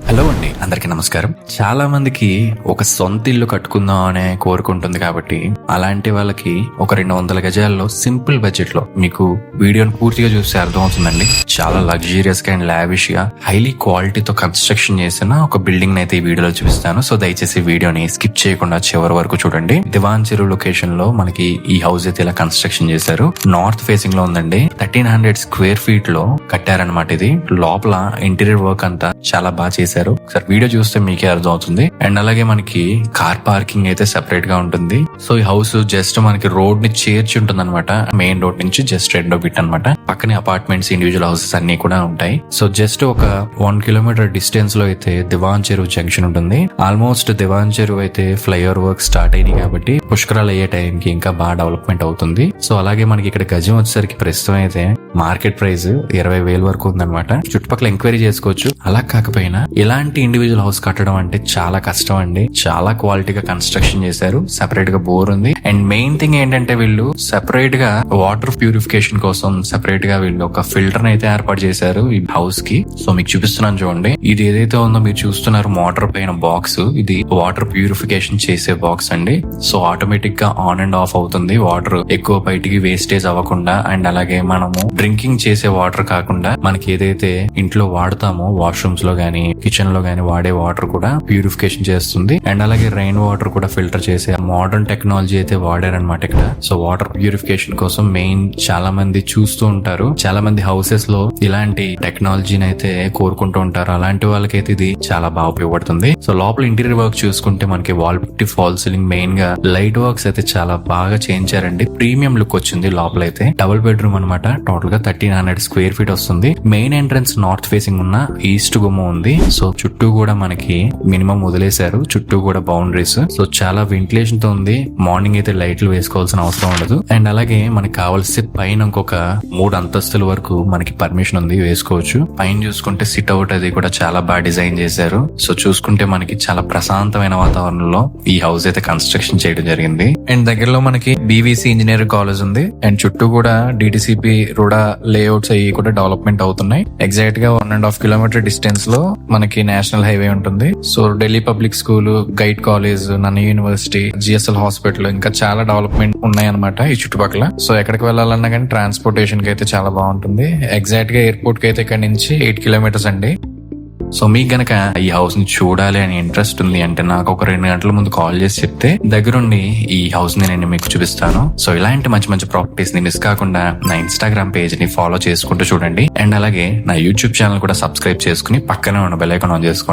Hello అండి, అందరికీ నమస్కారం. చాలా మందికి ఒక సొంత ఇల్లు కట్టుకుందాం అనే కోరుకుంటుంది కాబట్టి అలాంటి వాళ్ళకి ఒక 200 గజాల్లో సింపుల్ బడ్జెట్ లో మీకు వీడియోని పూర్తిగా చూస్తే అర్థమవుతుందండి. చాలా లగ్జూరియస్ గా అండ్ లావిష్ గా హైలీ క్వాలిటీతో కన్స్ట్రక్షన్ చేసిన ఒక బిల్డింగ్ అయితే ఈ వీడియోలో చూపిస్తాను. సో దయచేసి వీడియోని స్కిప్ చేయకుండా చివరి వరకు చూడండి. దివాన్ చెరువు లొకేషన్ లో మనకి ఈ హౌస్ అయితే ఇలా కన్స్ట్రక్షన్ చేశారు. నార్త్ ఫేసింగ్ లో ఉందండి. 1300 స్క్వేర్ ఫీట్ లో కట్టారనమాట. ఇది లోపల ఇంటీరియర్ వర్క్ అంతా చాలా బాగా చేశారు. ఒకసారి వీడియో చూస్తే మీకే అర్థం అవుతుంది. అండ్ అలాగే మనకి కార్ పార్కింగ్ అయితే సెపరేట్ గా ఉంటుంది. సో ఈ హౌస్ జస్ట్ మనకి రోడ్ ని చేర్చి ఉంటుంది అనమాట. మెయిన్ రోడ్ నుంచి జస్ట్ రెండో బిట్ అనమాట. పక్కనే అపార్ట్మెంట్స్, ఇండివిజువల్ హౌసెస్ అన్ని కూడా ఉంటాయి. సో జస్ట్ ఒక 1 కిలోమీటర్ డిస్టెన్స్ లో అయితే దివాన్ చెరువు జంక్షన్ ఉంటుంది. ఆల్మోస్ట్ దివాన్ చెరువు అయితే ఫ్లైఓవర్ వర్క్ స్టార్ట్ అయింది కాబట్టి పుష్కరాలు అయ్యే టైంకి ఇంకా బాగా డెవలప్మెంట్ అవుతుంది. సో అలాగే మనకి ఇక్కడ గజం వచ్చేసరికి ప్రస్తుతం అయితే మార్కెట్ ప్రైస్ 20,000 వరకు ఉందన్నమాట. చుట్టుపక్కల ఎంక్వైరీ చేసుకోవచ్చు. అలా కాకపోయినా ఇలాంటి ఇండివిజువల్ హౌస్ కట్టడం అంటే చాలా కష్టం అండి. చాలా క్వాలిటీగా కన్స్ట్రక్షన్ చేశారు. సెపరేట్ గా బోర్ ఉంది. అండ్ మెయిన్ థింగ్ ఏంటంటే వీళ్ళు సెపరేట్ గా వాటర్ ప్యూరిఫికేషన్ కోసం సెపరేట్ గా వీళ్ళు ఒక ఫిల్టర్ అయితే ఏర్పాటు చేశారు ఈ హౌస్ కి. సో మీకు చూపిస్తున్నాను చూడండి. ఇది ఏదైతే ఉందో మీరు చూస్తున్నారు మోటార్ పైన బాక్స్, ఇది వాటర్ ప్యూరిఫికేషన్ చేసే బాక్స్ అండి. సో ఆటోమేటిక్ గా ఆన్ అండ్ ఆఫ్ అవుతుంది. వాటర్ ఎక్కువ బయటికి వేస్టేజ్ అవ్వకుండా అండ్ అలాగే మనము డ్రింకింగ్ చేసే వాటర్ కాకుండా మనకి ఏదైతే ఇంట్లో వాడతామో వాష్రూమ్స్ లో గానీ కిచెన్ లో గానీ వాడే వాటర్ కూడా ప్యూరిఫికేషన్ చేస్తుంది. అండ్ అలాగే రెయిన్ వాటర్ కూడా ఫిల్టర్ చేసే మోడర్న్ టెక్నాలజీ అయితే వాడారనమాట ఇక్కడ. సో వాటర్ ప్యూరిఫికేషన్ కోసం మెయిన్ చాలా మంది చూస్తూ ఉంటారు. చాలా మంది హౌసెస్ లో ఇలాంటి టెక్నాలజీని అయితే కోరుకుంటూ ఉంటారు. అలాంటి వాళ్ళకైతే ఇది చాలా బాగా ఉపయోగపడుతుంది. సో లోపల ఇంటీరియర్ వర్క్ చూసుకుంటే మనకి వాల్ పుట్టి, ఫాల్ సీలింగ్, మెయిన్ గా లైట్ వర్క్స్ అయితే చాలా బాగా చేయించారండి. ప్రీమియం లుక్ వచ్చింది. లోపల అయితే డబుల్ బెడ్రూమ్ అనమాట. టోటల్ గా 1300 స్క్వేర్ ఫీట్ వస్తుంది. మెయిన్ ఎంట్రన్స్ నార్త్ ఫేసింగ్ ఉన్న ఈస్ట్ గుమ్మ ఉంది. సో చుట్టూ కూడా మనకి మినిమం వదిలేశారు. చుట్టూ కూడా బౌండరీస్. సో చాలా వెంటిలేషన్ తో ఉంది. మార్నింగ్ అయితే లైట్లు వేసుకోవాల్సిన అవసరం ఉండదు. అండ్ అలాగే మనకి కావాల్సి పైన ఇంకొక 3 అంతస్తుల వరకు మనకి పర్మిషన్ ఉంది, వేసుకోవచ్చు. పైన చూసుకుంటే సిట్ అవుట్ అది కూడా చాలా బాగా డిజైన్ చేశారు. సో చూసుకుంటే మనకి చాలా ప్రశాంతమైన వాతావరణంలో ఈ హౌస్ అయితే కన్స్ట్రక్షన్ చేయడం జరిగింది. అండ్ దగ్గరలో మనకి బీవీసీ ఇంజనీరింగ్ కాలేజ్ ఉంది. అండ్ చుట్టూ కూడా డిటిసిపి రూడా లేఅవుట్స్ అవి కూడా డెవలప్మెంట్ అవుతున్నాయి. ఎగ్జాక్ట్ గా 1.5 కిలోమీటర్ డిస్టెన్స్ లో మనకి నేషనల్ హైవే ఉంటుంది. So Delhi public school, guide college, నన్న యూనివర్సిటీ, జిఎస్ఎల్ హాస్పిటల్, ఇంకా చాలా డెవలప్మెంట్ ఉన్నాయన్నమాట ఈ చుట్టుపక్కల. సో ఎక్కడికి వెళ్ళాలన్నా కానీ ట్రాన్స్పోర్టేషన్ కి అయితే చాలా బాగుంటుంది. ఎగ్జాక్ట్ గా ఎయిర్పోర్ట్ కి అయితే ఇక్కడ నుంచి 8 కిలోమీటర్స్ అండి. సో మీకు గనక ఈ హౌస్ ని చూడాలి అని ఇంట్రెస్ట్ ఉంది అంటే నాకు ఒక 2 గంటల ముందు కాల్ చేసి చెప్తే దగ్గరుండి ఈ హౌస్ ని నేను మీకు చూపిస్తాను. సో ఇలాంటి మంచి మంచి ప్రాపర్టీస్ ని మిస్ కాకుండా నా ఇన్స్టాగ్రామ్ పేజ్ ని ఫాలో చేసుకుంటూ చూడండి. అండ్ అలాగే నా యూట్యూబ్ ఛానల్ కూడా సబ్స్క్రైబ్ చేసుకుని పక్కనే ఉన్న బెల్ ఐకాన్ ఆన్ చేసుకోండి.